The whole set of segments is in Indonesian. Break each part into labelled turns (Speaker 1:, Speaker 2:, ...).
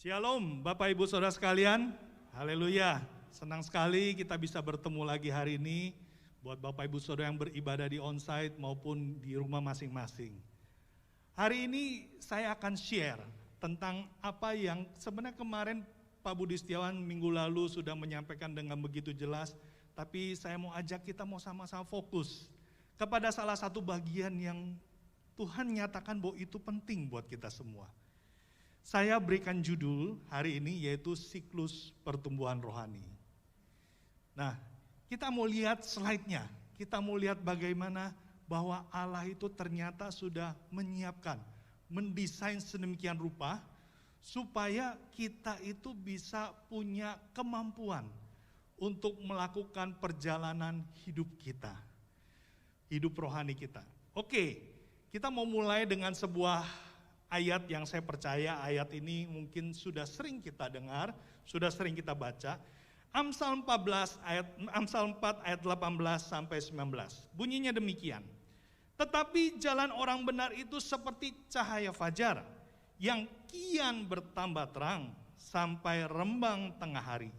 Speaker 1: Shalom Bapak Ibu Saudara sekalian, haleluya. Senang sekali kita bisa bertemu lagi hari ini buat Bapak Ibu Saudara yang beribadah di onsite maupun di rumah masing-masing. Hari ini saya akan share tentang apa yang sebenarnya kemarin Pak Budi Setiawan minggu lalu sudah menyampaikan dengan begitu jelas, tapi saya mau ajak kita mau sama-sama fokus kepada salah satu bagian yang Tuhan nyatakan bahwa itu penting buat kita semua. Saya berikan judul hari ini yaitu siklus pertumbuhan rohani. Nah, kita mau lihat slide-nya. Kita mau lihat bagaimana bahwa Allah itu ternyata sudah menyiapkan, mendesain sedemikian rupa supaya kita itu bisa punya kemampuan untuk melakukan perjalanan hidup kita. Hidup rohani kita. Oke, kita mau mulai dengan sebuah ayat yang saya percaya ayat ini mungkin sudah sering kita dengar, sudah sering kita baca. Amsal 4 ayat 18 sampai 19. Bunyinya demikian. Tetapi jalan orang benar itu seperti cahaya fajar yang kian bertambah terang sampai rembang tengah hari.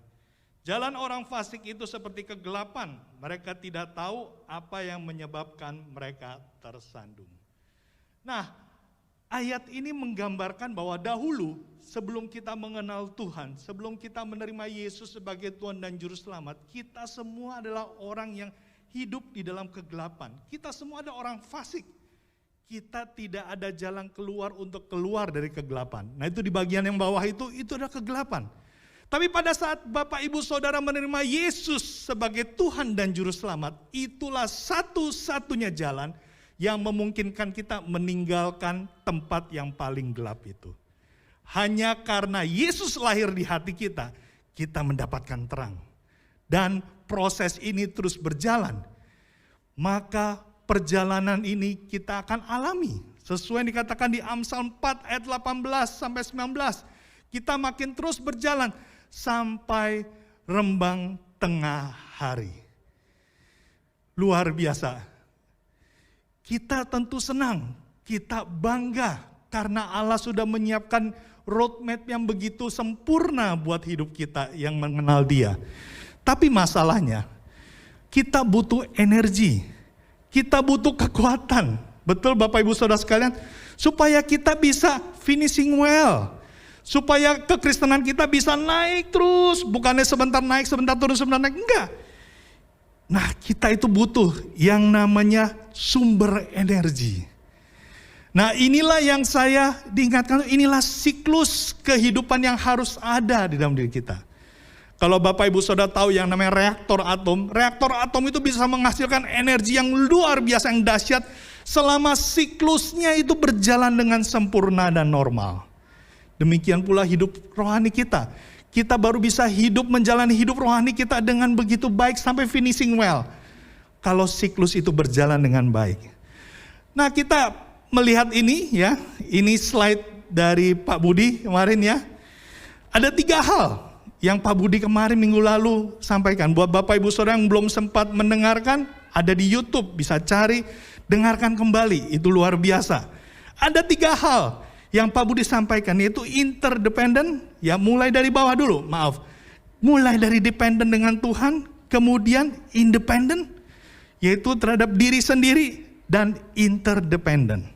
Speaker 1: Jalan orang fasik itu seperti kegelapan, mereka tidak tahu apa yang menyebabkan mereka tersandung. Nah, ayat ini menggambarkan bahwa dahulu sebelum kita mengenal Tuhan, sebelum kita menerima Yesus sebagai Tuhan dan Juru Selamat, kita semua adalah orang yang hidup di dalam kegelapan. Kita semua ada orang fasik. Kita tidak ada jalan keluar untuk keluar dari kegelapan. Nah itu di bagian yang bawah itu adalah kegelapan. Tapi pada saat Bapak Ibu Saudara menerima Yesus sebagai Tuhan dan Juru Selamat, itulah satu-satunya jalan yang memungkinkan kita meninggalkan tempat yang paling gelap itu. Hanya karena Yesus lahir di hati kita, kita mendapatkan terang. Dan proses ini terus berjalan. Maka perjalanan ini kita akan alami. Sesuai yang dikatakan di Amsal 4 ayat 18 sampai 19. Kita makin terus berjalan sampai rembang tengah hari. Luar biasa. Kita tentu senang, kita bangga karena Allah sudah menyiapkan roadmap yang begitu sempurna buat hidup kita yang mengenal Dia. Tapi masalahnya, kita butuh energi, kita butuh kekuatan. Betul Bapak Ibu Saudara sekalian? Supaya kita bisa finishing well. Supaya kekristenan kita bisa naik terus, bukannya sebentar naik, sebentar turun, sebentar naik, enggak. Nah kita itu butuh yang namanya sumber energi. Nah inilah yang saya diingatkan, inilah siklus kehidupan yang harus ada di dalam diri kita. Kalau Bapak Ibu Saudara tahu yang namanya reaktor atom itu bisa menghasilkan energi yang luar biasa, yang dahsyat selama siklusnya itu berjalan dengan sempurna dan normal. Demikian pula hidup rohani kita. Kita baru bisa hidup menjalani hidup rohani kita dengan begitu baik sampai finishing well. Kalau siklus itu berjalan dengan baik. Nah kita melihat ini ya, ini slide dari Pak Budi kemarin ya. Ada 3 hal yang Pak Budi kemarin minggu lalu sampaikan. Buat Bapak Ibu Saudara yang belum sempat mendengarkan, ada di YouTube, bisa cari, dengarkan kembali, itu luar biasa. Ada 3 hal yang Pak Budi sampaikan, yaitu interdependent, ya mulai dari bawah dulu, mulai dari dependent dengan Tuhan, kemudian independent, yaitu terhadap diri sendiri, dan interdependent.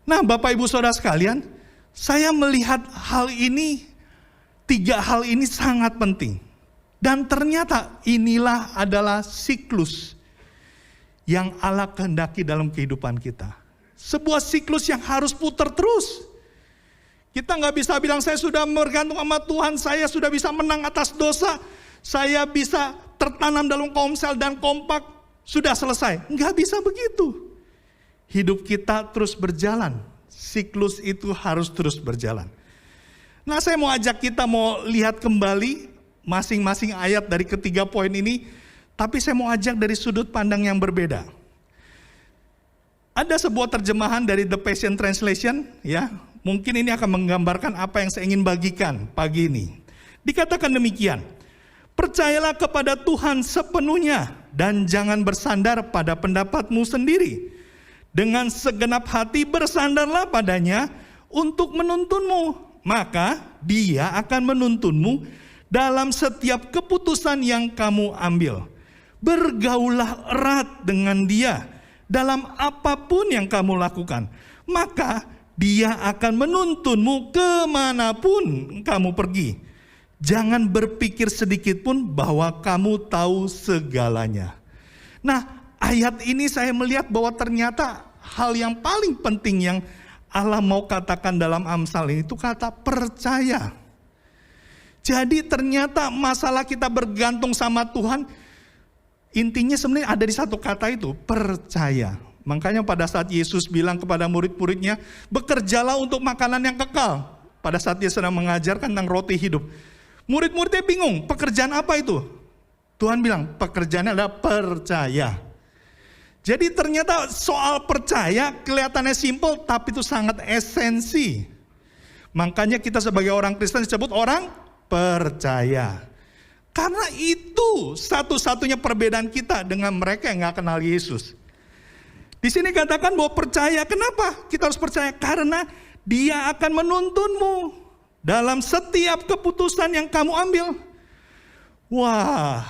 Speaker 1: Nah Bapak Ibu Saudara sekalian, saya melihat hal ini, 3 hal ini sangat penting. Dan ternyata inilah adalah siklus yang Allah kehendaki dalam kehidupan kita. Sebuah siklus yang harus putar terus. Kita nggak bisa bilang saya sudah bergantung sama Tuhan, saya sudah bisa menang atas dosa, saya bisa tertanam dalam komsel dan kompak, sudah selesai. Nggak bisa begitu. Hidup kita terus berjalan, siklus itu harus terus berjalan. Nah saya mau ajak kita mau lihat kembali masing-masing ayat dari ketiga poin ini, tapi saya mau ajak dari sudut pandang yang berbeda. Ada sebuah terjemahan dari The Passion Translation, ya. Mungkin ini akan menggambarkan apa yang saya ingin bagikan pagi ini. Dikatakan demikian, percayalah kepada Tuhan sepenuhnya dan jangan bersandar pada pendapatmu sendiri. Dengan segenap hati bersandarlah padanya untuk menuntunmu. Maka Dia akan menuntunmu dalam setiap keputusan yang kamu ambil. Bergaulah erat dengan Dia dalam apapun yang kamu lakukan. Maka Dia akan menuntunmu kemanapun kamu pergi. Jangan berpikir sedikit pun bahwa kamu tahu segalanya. Nah, ayat ini saya melihat bahwa ternyata hal yang paling penting yang Allah mau katakan dalam Amsal ini itu kata percaya. Jadi ternyata masalah kita bergantung sama Tuhan, intinya sebenarnya ada di satu kata itu, percaya. Makanya pada saat Yesus bilang kepada murid-muridnya, bekerjalah untuk makanan yang kekal. Pada saat Dia sedang mengajarkan tentang roti hidup. Murid-muridnya bingung, pekerjaan apa itu? Tuhan bilang, pekerjaannya adalah percaya. Jadi ternyata soal percaya kelihatannya simpel, tapi itu sangat esensi. Makanya kita sebagai orang Kristen disebut orang percaya. Karena itu satu-satunya perbedaan kita dengan mereka yang gak kenal Yesus. Di sini katakan bahwa percaya. Kenapa kita harus percaya? Karena Dia akan menuntunmu dalam setiap keputusan yang kamu ambil. Wah,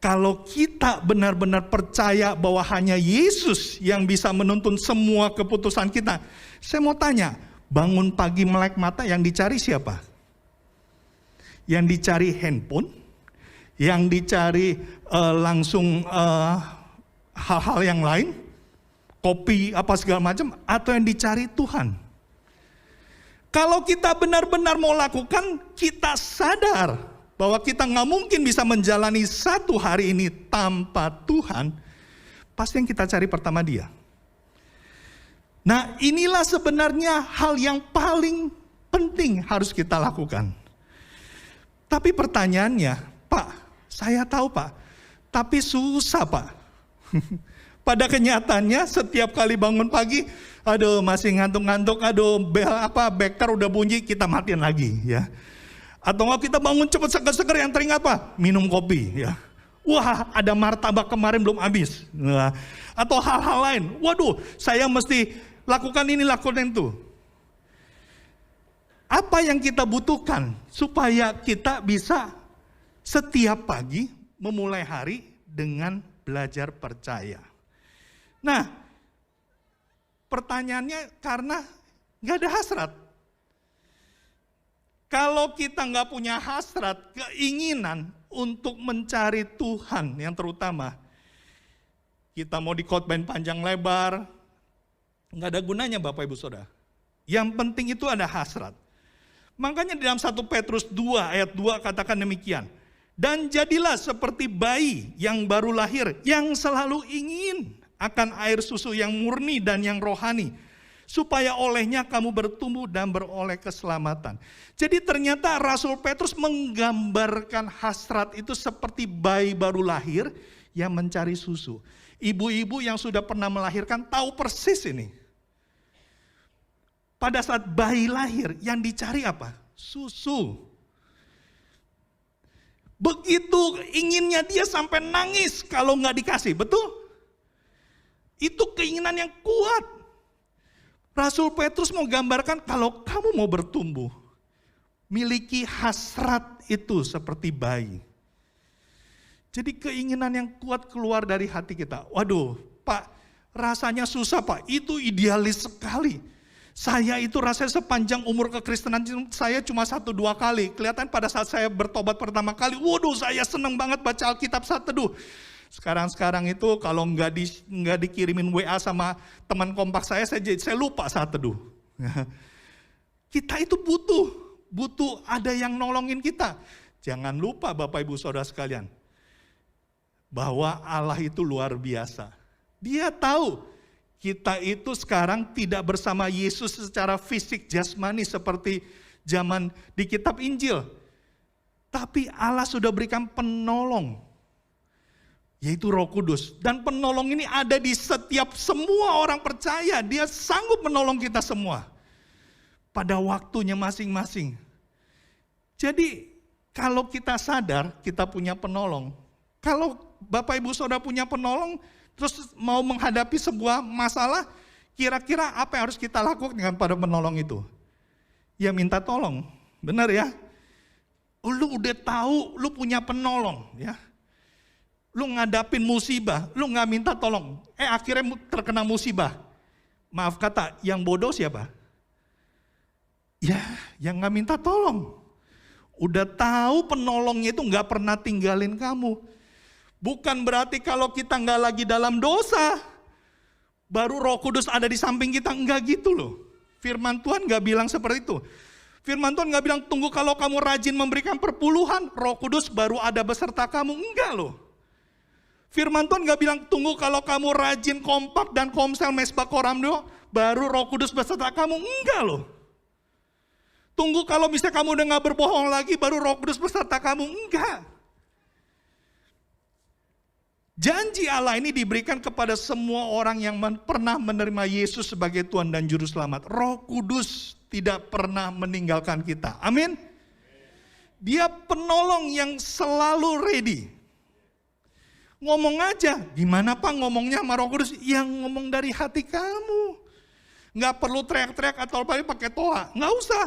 Speaker 1: kalau kita benar-benar percaya bahwa hanya Yesus yang bisa menuntun semua keputusan kita. Saya mau tanya, bangun pagi melek mata yang dicari siapa? Yang dicari handphone? Yang dicari langsung hal-hal yang lain? Kopi apa segala macam, atau yang dicari Tuhan. Kalau kita benar-benar mau lakukan, kita sadar bahwa kita nggak mungkin bisa menjalani satu hari ini tanpa Tuhan, pasti yang kita cari pertama Dia. Nah, inilah sebenarnya hal yang paling penting harus kita lakukan. Tapi pertanyaannya, Pak, saya tahu Pak, tapi susah Pak. Pada kenyataannya setiap kali bangun pagi, aduh masih ngantuk-ngantuk, aduh beker udah bunyi, kita matiin lagi ya. Atau kalau kita bangun cepat seger-seger, yang teringat apa? Minum kopi ya. Wah, ada martabak kemarin belum habis. Nah, atau hal-hal lain. Waduh, saya mesti lakukan ini, lakukan itu. Apa yang kita butuhkan supaya kita bisa setiap pagi memulai hari dengan belajar percaya. Nah, pertanyaannya karena nggak ada hasrat. Kalau kita nggak punya hasrat, keinginan untuk mencari Tuhan yang terutama, kita mau dikhotbahin panjang lebar, nggak ada gunanya Bapak Ibu Saudara. Yang penting itu ada hasrat. Makanya di dalam 1 Petrus 2 ayat 2 katakan demikian. Dan jadilah seperti bayi yang baru lahir, yang selalu ingin akan air susu yang murni dan yang rohani, supaya olehnya kamu bertumbuh dan beroleh keselamatan. Jadi ternyata Rasul Petrus menggambarkan hasrat itu seperti bayi baru lahir yang mencari susu. Ibu-ibu yang sudah pernah melahirkan tahu persis ini. Pada saat bayi lahir yang dicari apa? Susu. Begitu inginnya dia sampai nangis kalau nggak dikasih, betul? Itu keinginan yang kuat. Rasul Petrus mau gambarkan kalau kamu mau bertumbuh, miliki hasrat itu seperti bayi. Jadi keinginan yang kuat keluar dari hati kita. Waduh, Pak, rasanya susah Pak, itu idealis sekali. Saya itu rasanya sepanjang umur kekristenan saya cuma 1-2 kali. Kelihatan pada saat saya bertobat pertama kali, waduh saya senang banget baca Alkitab saat teduh. Sekarang itu kalau nggak dikirimin WA sama teman kompak saya lupa saat teduh. Kita itu butuh ada yang nolongin kita. Jangan lupa Bapak Ibu Saudara sekalian, bahwa Allah itu luar biasa. Dia tahu kita itu sekarang tidak bersama Yesus secara fisik jasmani seperti zaman di kitab Injil. Tapi Allah sudah berikan penolong, yaitu Roh Kudus. Dan penolong ini ada di setiap semua orang percaya. Dia sanggup menolong kita semua pada waktunya masing-masing. Jadi kalau kita sadar kita punya penolong, kalau Bapak Ibu Saudara punya penolong, terus mau menghadapi sebuah masalah, kira-kira apa yang harus kita lakukan dengan pada penolong itu? Ya minta tolong. Benar ya? Lu udah tahu lu punya penolong ya. Lu ngadapin musibah, lu nggak minta tolong. Akhirnya terkena musibah. Maaf kata, yang bodoh siapa? Ya, yang nggak minta tolong. Udah tahu penolongnya itu nggak pernah tinggalin kamu. Bukan berarti kalau kita nggak lagi dalam dosa, baru Roh Kudus ada di samping kita, enggak gitu loh. Firman Tuhan nggak bilang seperti itu. Firman Tuhan nggak bilang tunggu kalau kamu rajin memberikan perpuluhan, Roh Kudus baru ada beserta kamu, enggak loh. Firman Tuhan nggak bilang tunggu kalau kamu rajin kompak dan komsel mesbah koramdo, baru Roh Kudus beserta kamu, enggak loh. Tunggu kalau misalnya kamu udah nggak berbohong lagi, baru Roh Kudus beserta kamu, enggak. Janji Allah ini diberikan kepada semua orang yang pernah menerima Yesus sebagai Tuhan dan Juru Selamat. Roh Kudus tidak pernah meninggalkan kita. Amin. Dia penolong yang selalu ready. Ngomong aja, gimana Pak ngomongnya sama Roh Kudus? Yang ngomong dari hati kamu. Nggak perlu teriak-teriak atau pakai toa, nggak usah.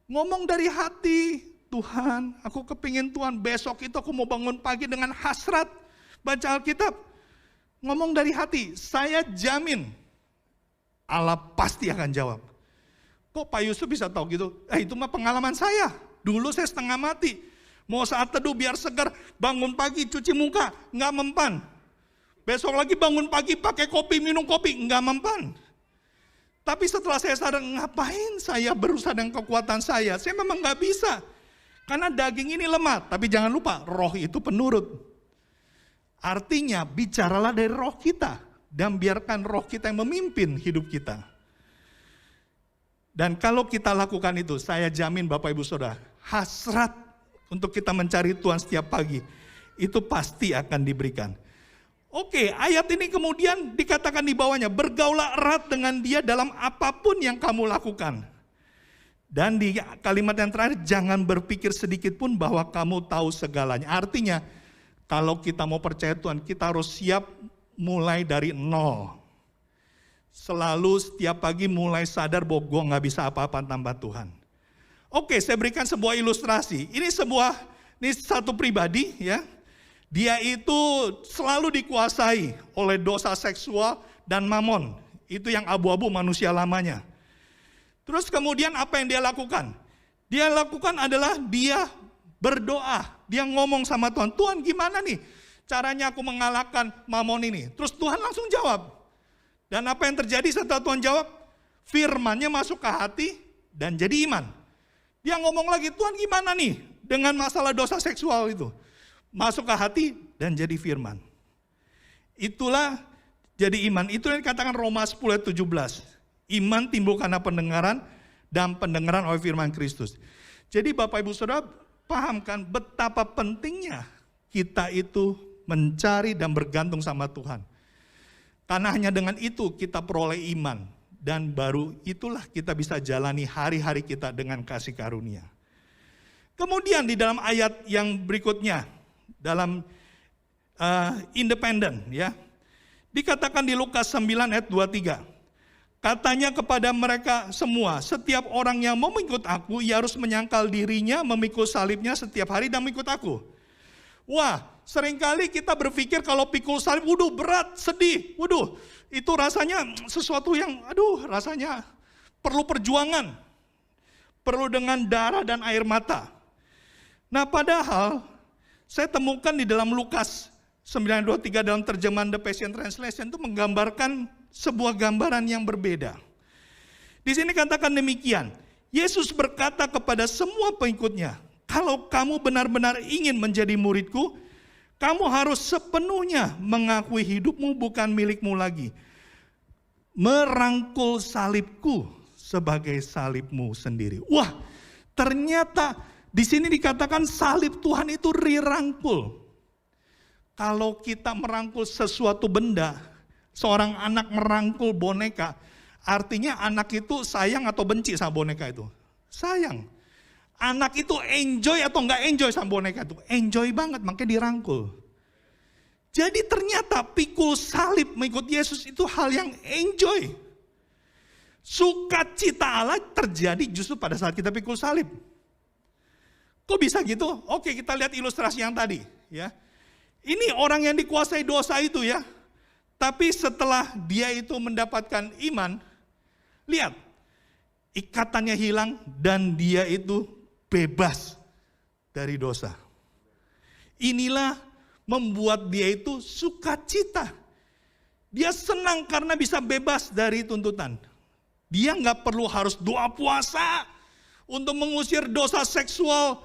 Speaker 1: Ngomong dari hati, Tuhan, aku kepingin Tuhan besok itu aku mau bangun pagi dengan hasrat baca Alkitab. Ngomong dari hati, saya jamin Allah pasti akan jawab. Kok Pak Yusuf bisa tahu gitu? Itu mah pengalaman saya. Dulu saya setengah mati. Mau saat teduh biar segar, bangun pagi cuci muka, nggak mempan. Besok lagi bangun pagi pakai kopi, minum kopi, nggak mempan. Tapi setelah saya sadar, ngapain saya berusaha dengan kekuatan saya? Saya memang nggak bisa. Karena daging ini lemah, tapi jangan lupa, roh itu penurut. Artinya, bicaralah dari roh kita. Dan biarkan roh kita yang memimpin hidup kita. Dan kalau kita lakukan itu, saya jamin Bapak Ibu Saudara, hasrat untuk kita mencari Tuhan setiap pagi, itu pasti akan diberikan. Oke, ayat ini kemudian dikatakan di bawahnya, bergaulah erat dengan dia dalam apapun yang kamu lakukan. Dan di kalimat yang terakhir, jangan berpikir sedikit pun bahwa kamu tahu segalanya. Artinya, kalau kita mau percaya Tuhan, kita harus siap mulai dari nol. Selalu setiap pagi mulai sadar bahwa gue gak bisa apa-apa tanpa Tuhan. Oke, saya berikan sebuah ilustrasi. Ini satu pribadi ya. Dia itu selalu dikuasai oleh dosa seksual dan mamon. Itu yang abu-abu manusia lamanya. Terus kemudian apa yang dia lakukan? Dia lakukan adalah dia berdoa. Dia ngomong sama Tuhan, Tuhan gimana nih caranya aku mengalahkan mamon ini? Terus Tuhan langsung jawab. Dan apa yang terjadi setelah Tuhan jawab? Firman-Nya masuk ke hati dan jadi iman. Dia ngomong lagi, Tuhan gimana nih dengan masalah dosa seksual itu? Masuk ke hati dan jadi firman. Itulah jadi iman. Itu yang dikatakan Roma 10:17. Iman timbul karena pendengaran dan pendengaran oleh firman Kristus. Jadi Bapak Ibu Saudara pahamkan betapa pentingnya kita itu mencari dan bergantung sama Tuhan. Karena hanya dengan itu kita peroleh iman. Dan baru itulah kita bisa jalani hari-hari kita dengan kasih karunia. Kemudian di dalam ayat yang berikutnya, dalam independen ya, dikatakan di Lukas 9 ayat 23. Katanya kepada mereka semua, setiap orang yang mau mengikut aku, ia harus menyangkal dirinya, memikul salibnya setiap hari dan mengikut aku. Wah, seringkali kita berpikir kalau pikul salib, waduh berat, sedih, waduh. Itu rasanya sesuatu yang, rasanya perlu perjuangan. Perlu dengan darah dan air mata. Nah padahal, saya temukan di dalam Lukas 9:23 dalam terjemahan The Passion Translation itu menggambarkan sebuah gambaran yang berbeda. Di sini katakan demikian, Yesus berkata kepada semua pengikutnya, kalau kamu benar-benar ingin menjadi muridku, kamu harus sepenuhnya mengakui hidupmu bukan milikmu lagi. Merangkul salibku sebagai salibmu sendiri. Wah, ternyata di sini dikatakan salib Tuhan itu dirangkul. Kalau kita merangkul sesuatu benda, seorang anak merangkul boneka, artinya anak itu sayang atau benci sama boneka itu? Sayang. Anak itu enjoy atau enggak enjoy sama boneka itu? Enjoy banget, makanya dirangkul. Jadi ternyata pikul salib mengikut Yesus itu hal yang enjoy. Sukacita Allah terjadi justru pada saat kita pikul salib. Kok bisa gitu? Oke, kita lihat ilustrasi yang tadi, ya. Ini orang yang dikuasai dosa itu ya. Tapi setelah dia itu mendapatkan iman, lihat, ikatannya hilang dan dia itu bebas dari dosa. Inilah membuat dia itu sukacita. Dia senang karena bisa bebas dari tuntutan. Dia nggak perlu harus doa puasa untuk mengusir dosa seksual,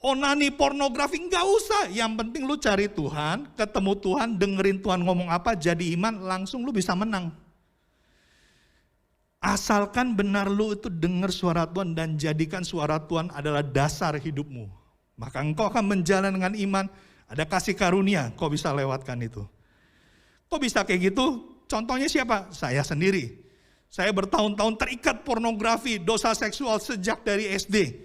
Speaker 1: onani, pornografi, nggak usah. Yang penting lu cari Tuhan, ketemu Tuhan, dengerin Tuhan ngomong apa, jadi iman, langsung lu bisa menang. Asalkan benar lu itu dengar suara Tuhan dan jadikan suara Tuhan adalah dasar hidupmu. Maka engkau akan menjalan dengan iman, ada kasih karunia, kau bisa lewatkan itu. Kok bisa kayak gitu? Contohnya siapa? Saya sendiri. Saya bertahun-tahun terikat pornografi, dosa seksual sejak dari SD.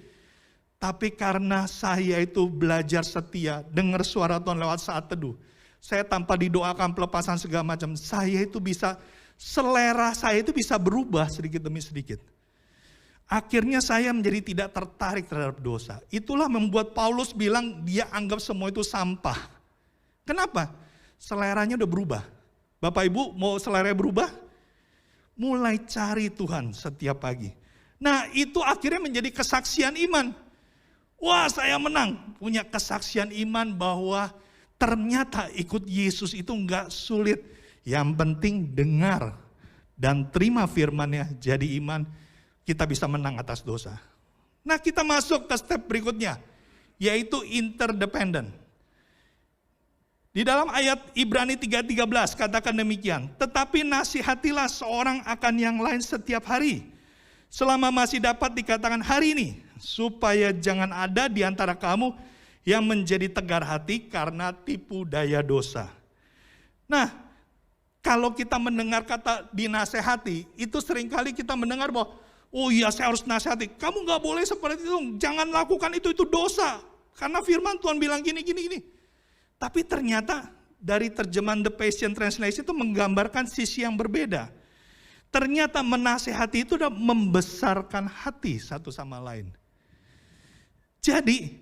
Speaker 1: Tapi karena saya itu belajar setia, dengar suara Tuhan lewat saat teduh. Saya tanpa didoakan pelepasan segala macam, saya itu bisa, selera saya itu bisa berubah sedikit demi sedikit. Akhirnya saya menjadi tidak tertarik terhadap dosa. Itulah membuat Paulus bilang dia anggap semua itu sampah. Kenapa? Seleranya udah berubah. Bapak Ibu mau selera berubah? Mulai cari Tuhan setiap pagi. Nah itu akhirnya menjadi kesaksian iman. Wah saya menang. Punya kesaksian iman bahwa ternyata ikut Yesus itu enggak sulit. Yang penting dengar dan terima firman-Nya jadi iman. Kita bisa menang atas dosa. Nah kita masuk ke step berikutnya. Yaitu interdependent. Di dalam ayat Ibrani 3:13 katakan demikian. Tetapi nasihatilah seorang akan yang lain setiap hari. Selama masih dapat dikatakan hari ini. Supaya jangan ada di antara kamu yang menjadi tegar hati karena tipu daya dosa. Nah, kalau kita mendengar kata dinasehati, itu seringkali kita mendengar bahwa, oh iya saya harus nasihati. Kamu gak boleh seperti itu, jangan lakukan itu dosa. Karena firman Tuhan bilang gini. Tapi ternyata dari terjemahan The Passion Translation itu menggambarkan sisi yang berbeda. Ternyata menasehati itu udah membesarkan hati satu sama lain. Jadi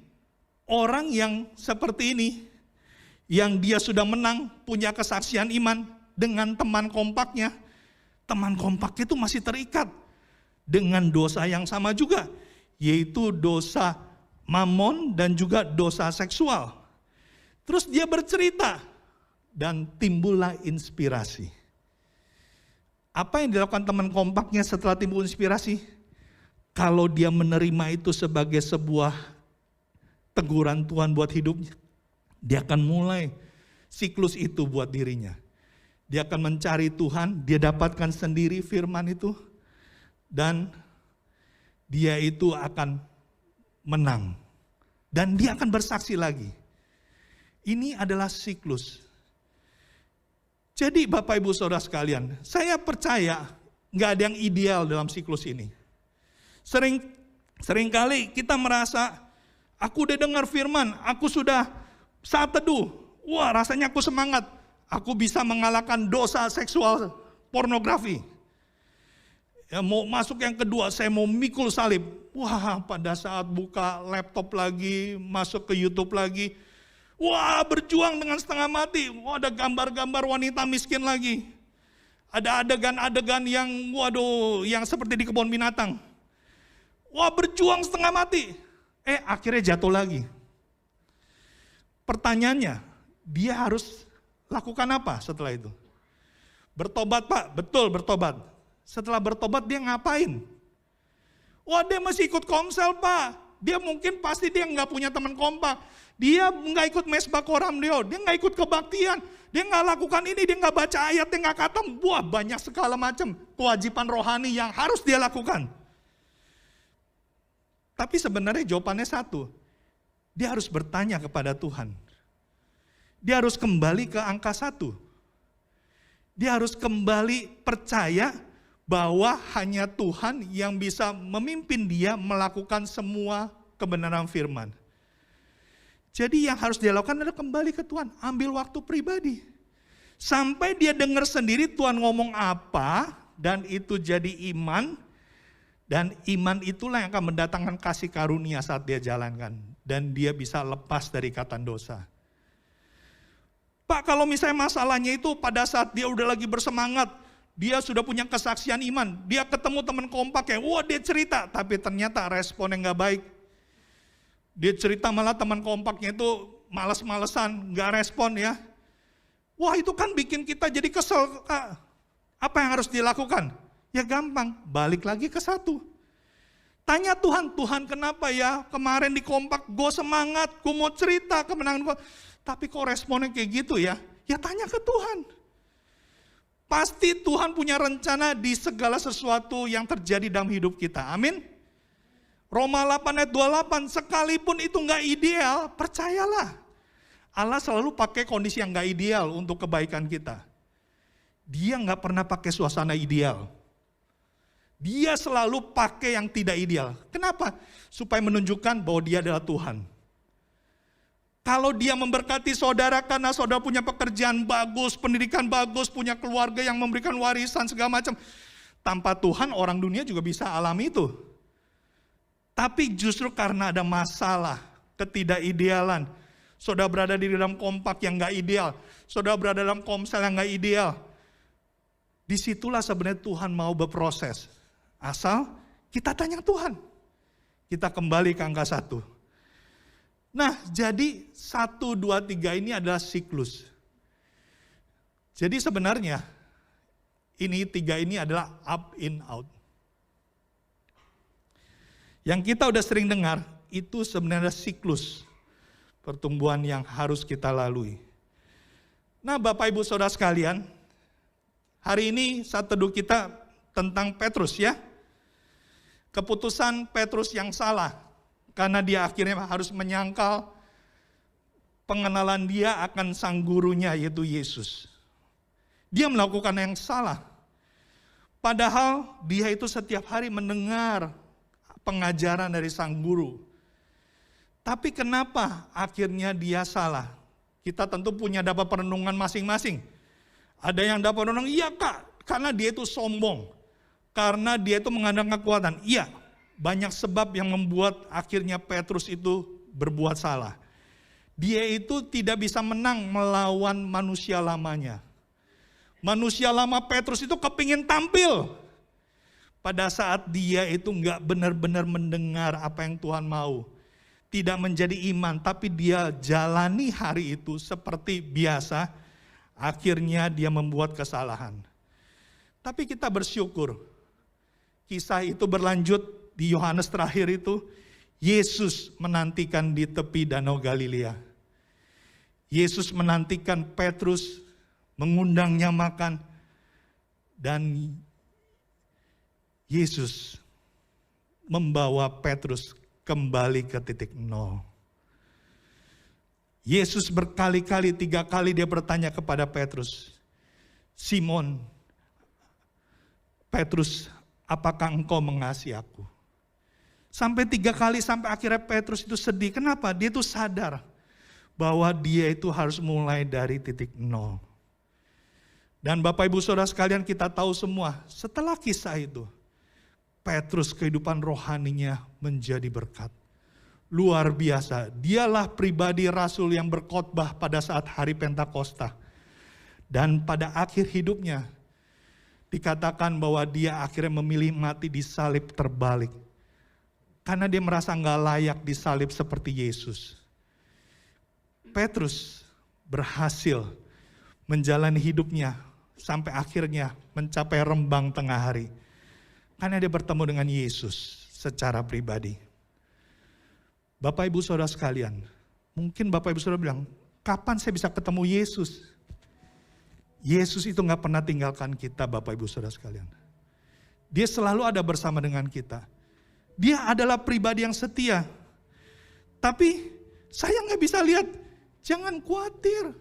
Speaker 1: orang yang seperti ini, yang dia sudah menang, punya kesaksian iman dengan teman kompaknya, teman kompaknya itu masih terikat dengan dosa yang sama juga, yaitu dosa mamon dan juga dosa seksual. Terus dia bercerita dan timbullah inspirasi. Apa yang dilakukan teman kompaknya setelah timbul inspirasi? Kalau dia menerima itu sebagai sebuah teguran Tuhan buat hidupnya, dia akan mulai siklus itu buat dirinya. Dia akan mencari Tuhan, dia dapatkan sendiri firman itu, dan dia itu akan menang. Dan dia akan bersaksi lagi. Ini adalah siklus. Jadi Bapak Ibu Saudara sekalian, saya percaya nggak ada yang ideal dalam siklus ini. Seringkali kita merasa, aku udah dengar firman, aku sudah saat teduh, wah rasanya aku semangat, aku bisa mengalahkan dosa seksual pornografi. Ya, mau masuk yang kedua, saya mau mikul salib. Wah pada saat buka laptop lagi, masuk ke YouTube lagi, wah berjuang dengan setengah mati. Wah ada gambar-gambar wanita miskin lagi. Ada adegan-adegan yang waduh, yang seperti di kebun binatang. Wah berjuang setengah mati. Akhirnya jatuh lagi. Pertanyaannya, dia harus lakukan apa setelah itu? Bertobat Pak, betul bertobat. Setelah bertobat dia ngapain? Wah dia masih ikut komsel Pak. Dia mungkin pasti dia nggak punya teman kompak. Dia nggak ikut mesbah koram dia nggak ikut kebaktian, dia nggak lakukan ini, dia nggak baca ayat, dia nggak khatam. Wah banyak segala macam kewajiban rohani yang harus dia lakukan. Tapi sebenarnya jawabannya satu, dia harus bertanya kepada Tuhan. Dia harus kembali ke angka 1. Dia harus kembali percaya bahwa hanya Tuhan yang bisa memimpin dia melakukan semua kebenaran firman. Jadi yang harus dia lakukan adalah kembali ke Tuhan, ambil waktu pribadi. Sampai dia dengar sendiri Tuhan ngomong apa, dan itu jadi iman, dan iman itulah yang akan mendatangkan kasih karunia saat dia jalankan, dan dia bisa lepas dari ikatan dosa. Pak, kalau misalnya masalahnya itu pada saat dia udah lagi bersemangat, dia sudah punya kesaksian iman, dia ketemu teman kompak ya, wah dia cerita, tapi ternyata responnya nggak baik. Dia cerita malah teman kompaknya itu males-malesan, nggak respon ya. Wah itu kan bikin kita jadi kesel. Apa yang harus dilakukan? Ya gampang, balik lagi ke satu. Tanya Tuhan, Tuhan kenapa ya kemarin di kompak gue semangat, gue mau cerita kemenangan gue. Tapi kok responnya kayak gitu ya? Ya tanya ke Tuhan. Pasti Tuhan punya rencana di segala sesuatu yang terjadi dalam hidup kita. Amin. Roma 8 ayat 28, sekalipun itu nggak ideal, percayalah. Allah selalu pakai kondisi yang nggak ideal untuk kebaikan kita. Dia nggak pernah pakai suasana ideal. Dia selalu pakai yang tidak ideal. Kenapa? Supaya menunjukkan bahwa dia adalah Tuhan. Kalau dia memberkati saudara karena saudara punya pekerjaan bagus, pendidikan bagus, punya keluarga yang memberikan warisan segala macam. Tanpa Tuhan orang dunia juga bisa alami itu. Tapi justru karena ada masalah, ketidakidealan, saudara berada di dalam kompak yang gak ideal, saudara berada dalam komsel yang gak ideal. Disitulah sebenarnya Tuhan mau berproses. Asal kita tanya Tuhan. Kita kembali ke angka 1. Nah, jadi 1, 2, 3 ini adalah siklus. Jadi sebenarnya ini 3 ini adalah up in out. Yang kita udah sering dengar itu sebenarnya siklus pertumbuhan yang harus kita lalui. Nah, Bapak Ibu Saudara sekalian, hari ini saat teduh kita tentang Petrus ya. Keputusan Petrus yang salah. Karena dia akhirnya harus menyangkal pengenalan dia akan sang gurunya yaitu Yesus. Dia melakukan yang salah. Padahal dia itu setiap hari mendengar pengajaran dari sang guru. Tapi kenapa akhirnya dia salah? Kita tentu punya dapat perenungan masing-masing. Ada yang dapat perenungan, iya Kak, karena dia itu sombong. Karena dia itu mengandalkan kekuatan. Iya. Banyak sebab yang membuat akhirnya Petrus itu berbuat salah. Dia itu tidak bisa menang melawan manusia lamanya. Manusia lama Petrus itu kepingin tampil. Pada saat dia itu nggak benar-benar mendengar apa yang Tuhan mau. Tidak menjadi iman, tapi dia jalani hari itu seperti biasa. Akhirnya dia membuat kesalahan. Tapi kita bersyukur. Kisah itu berlanjut. Di Yohanes terakhir itu, Yesus menantikan di tepi Danau Galilea. Yesus menantikan Petrus, mengundangnya makan, dan Yesus membawa Petrus kembali ke titik nol. Yesus berkali-kali, 3 kali dia bertanya kepada Petrus, Simon, Petrus, apakah engkau mengasihi aku? Sampai 3 kali, sampai akhirnya Petrus itu sedih. Kenapa? Dia itu sadar bahwa dia itu harus mulai dari titik nol. Dan Bapak Ibu Saudara sekalian, kita tahu semua, setelah kisah itu, Petrus kehidupan rohaninya menjadi berkat. Luar biasa, dialah pribadi rasul yang berkhotbah pada saat hari Pentakosta. Dan pada akhir hidupnya, dikatakan bahwa dia akhirnya memilih mati disalib terbalik. Karena dia merasa nggak layak disalib seperti Yesus. Petrus berhasil menjalani hidupnya sampai akhirnya mencapai rembang tengah hari. Karena dia bertemu dengan Yesus secara pribadi. Bapak Ibu Saudara sekalian, mungkin Bapak Ibu Saudara bilang, kapan saya bisa ketemu Yesus? Yesus itu nggak pernah tinggalkan kita, Bapak Ibu Saudara sekalian. Dia selalu ada bersama dengan kita. Dia adalah pribadi yang setia. Tapi saya nggak bisa lihat, jangan khawatir.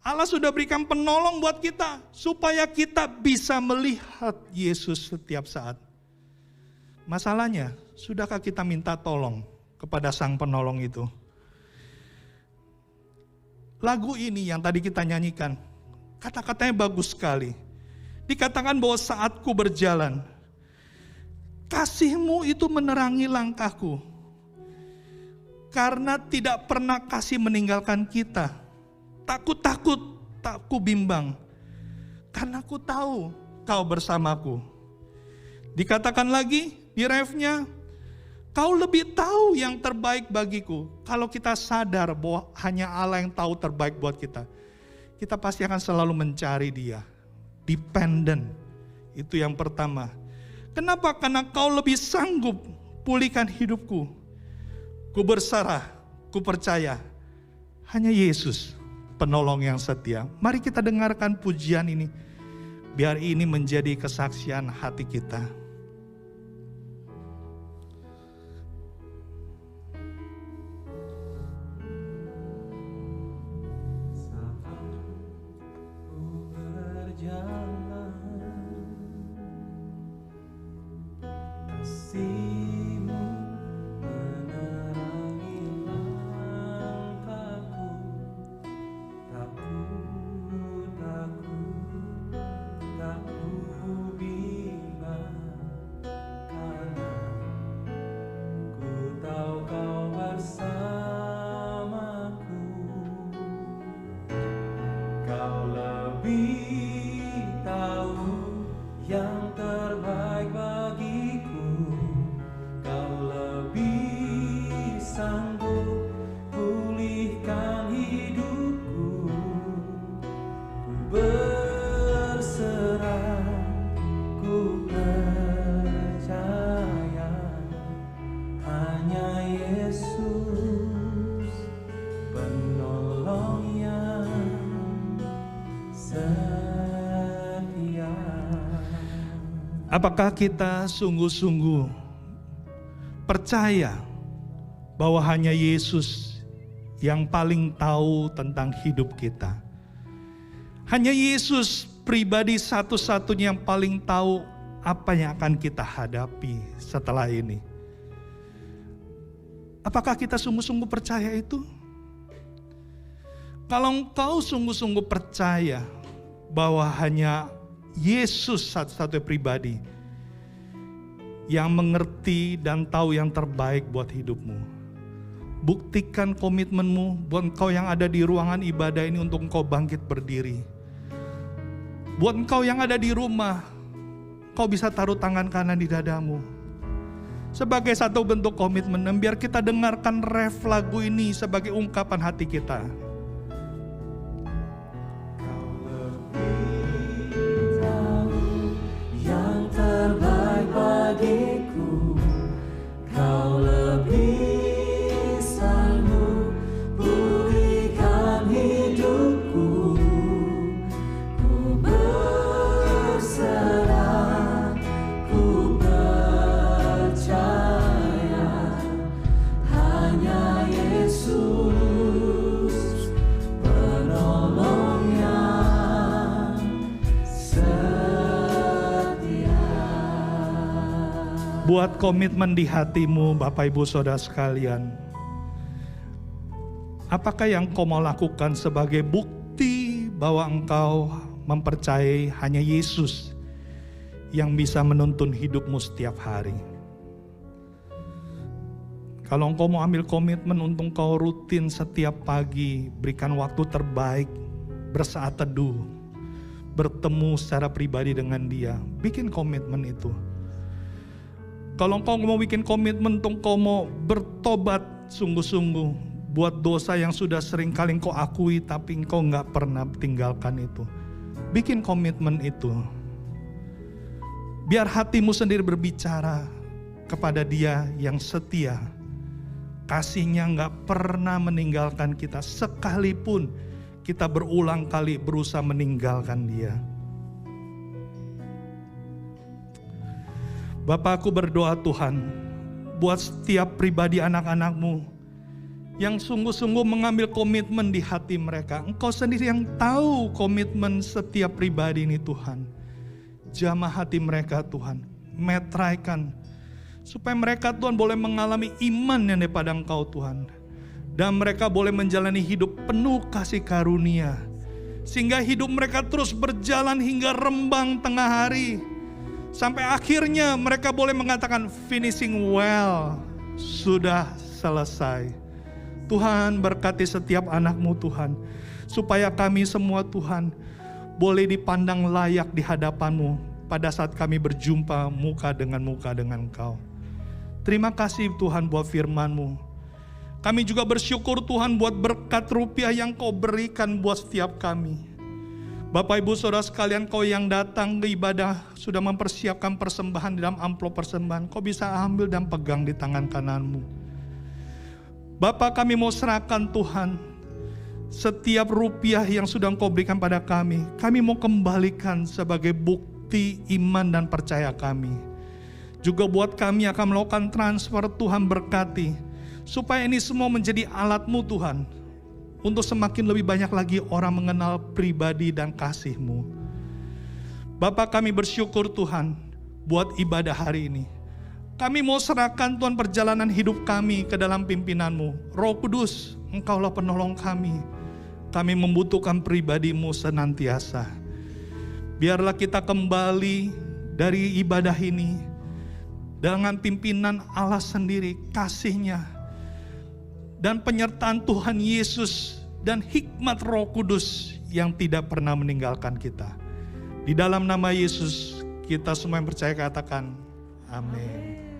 Speaker 1: Allah sudah berikan penolong buat kita, supaya kita bisa melihat Yesus setiap saat. Masalahnya, sudahkah kita minta tolong kepada sang penolong itu? Lagu ini yang tadi kita nyanyikan, kata-katanya bagus sekali. Dikatakan bahwa saat ku berjalan, kasih-Mu itu menerangi langkahku. Karena tidak pernah kasih meninggalkan kita. Takut, tak ku bimbang. Karena ku tahu Kau bersamaku. Dikatakan lagi di refnya, Kau lebih tahu yang terbaik bagiku. Kalau kita sadar bahwa hanya Allah yang tahu terbaik buat kita, kita pasti akan selalu mencari Dia. Dependent, itu yang pertama. Kenapa? Karena Kau lebih sanggup pulihkan hidupku. Ku berserah, ku percaya, hanya Yesus penolong yang setia. Mari kita dengarkan pujian ini, biar ini menjadi kesaksian hati kita. Apakah kita sungguh-sungguh percaya bahwa hanya Yesus yang paling tahu tentang hidup kita? Hanya Yesus pribadi satu-satunya yang paling tahu apa yang akan kita hadapi setelah ini. Apakah kita sungguh-sungguh percaya itu? Kalau engkau sungguh-sungguh percaya bahwa hanya Yesus satu-satunya pribadi yang mengerti dan tahu yang terbaik buat hidupmu, buktikan komitmenmu buat engkau yang ada di ruangan ibadah ini untuk engkau bangkit berdiri. Buat engkau yang ada di rumah, kau bisa taruh tangan kanan di dadamu sebagai satu bentuk komitmen. Dan biar kita dengarkan ref lagu ini sebagai ungkapan hati kita.
Speaker 2: Bagiku, Kau lebih sanggup pulihkan hidupku. Ku berserah, ku percaya, hanya Yesus penolong yang
Speaker 1: buat komitmen di hatimu, Bapak Ibu Saudara sekalian. Apakah yang kau mau lakukan sebagai bukti bahwa engkau mempercayai hanya Yesus yang bisa menuntun hidupmu setiap hari? Kalau engkau mau ambil komitmen untuk engkau rutin setiap pagi, berikan waktu terbaik, bersaat teduh, bertemu secara pribadi dengan Dia, bikin komitmen itu. Kalau engkau mau bikin komitmen untuk engkau mau bertobat sungguh-sungguh buat dosa yang sudah sering kali engkau akui tapi engkau gak pernah tinggalkan itu, bikin komitmen itu. Biar hatimu sendiri berbicara kepada Dia yang setia. Kasih-Nya gak pernah meninggalkan kita, sekalipun kita berulang kali berusaha meninggalkan Dia. Bapa, aku berdoa Tuhan, buat setiap pribadi anak-anak-Mu yang sungguh-sungguh mengambil komitmen di hati mereka. Engkau sendiri yang tahu komitmen setiap pribadi ini Tuhan. Jamah hati mereka Tuhan, metraikan, supaya mereka Tuhan boleh mengalami iman yang daripada Engkau Tuhan. Dan mereka boleh menjalani hidup penuh kasih karunia. Sehingga hidup mereka terus berjalan hingga rembang tengah hari. Sampai akhirnya mereka boleh mengatakan finishing well, sudah selesai. Tuhan berkati setiap anak-Mu Tuhan, supaya kami semua Tuhan boleh dipandang layak di hadapan-Mu pada saat kami berjumpa muka dengan Engkau. Terima kasih Tuhan buat firman-Mu. Kami juga bersyukur Tuhan buat berkat rupiah yang Kau berikan buat setiap kami. Bapak Ibu Saudara sekalian, Kau yang datang ke ibadah sudah mempersiapkan persembahan di dalam amplop persembahan. Kau bisa ambil dan pegang di tangan kanan-Mu. Bapak, kami mau serahkan Tuhan setiap rupiah yang sudah Kau berikan pada kami. Kami mau kembalikan sebagai bukti iman dan percaya kami. Juga buat kami akan melakukan transfer, Tuhan berkati. Supaya ini semua menjadi alat-Mu Tuhan. Untuk semakin lebih banyak lagi orang mengenal pribadi dan kasih-Mu. Bapak, kami bersyukur Tuhan buat ibadah hari ini. Kami mau serahkan Tuhan perjalanan hidup kami ke dalam pimpinan-Mu. Roh Kudus, Engkaulah penolong kami. Kami membutuhkan pribadi-Mu senantiasa. Biarlah kita kembali dari ibadah ini dengan pimpinan Allah sendiri, kasih-Nya, dan penyertaan Tuhan Yesus dan hikmat Roh Kudus yang tidak pernah meninggalkan kita. Di dalam nama Yesus, kita semua yang percaya katakan, amin.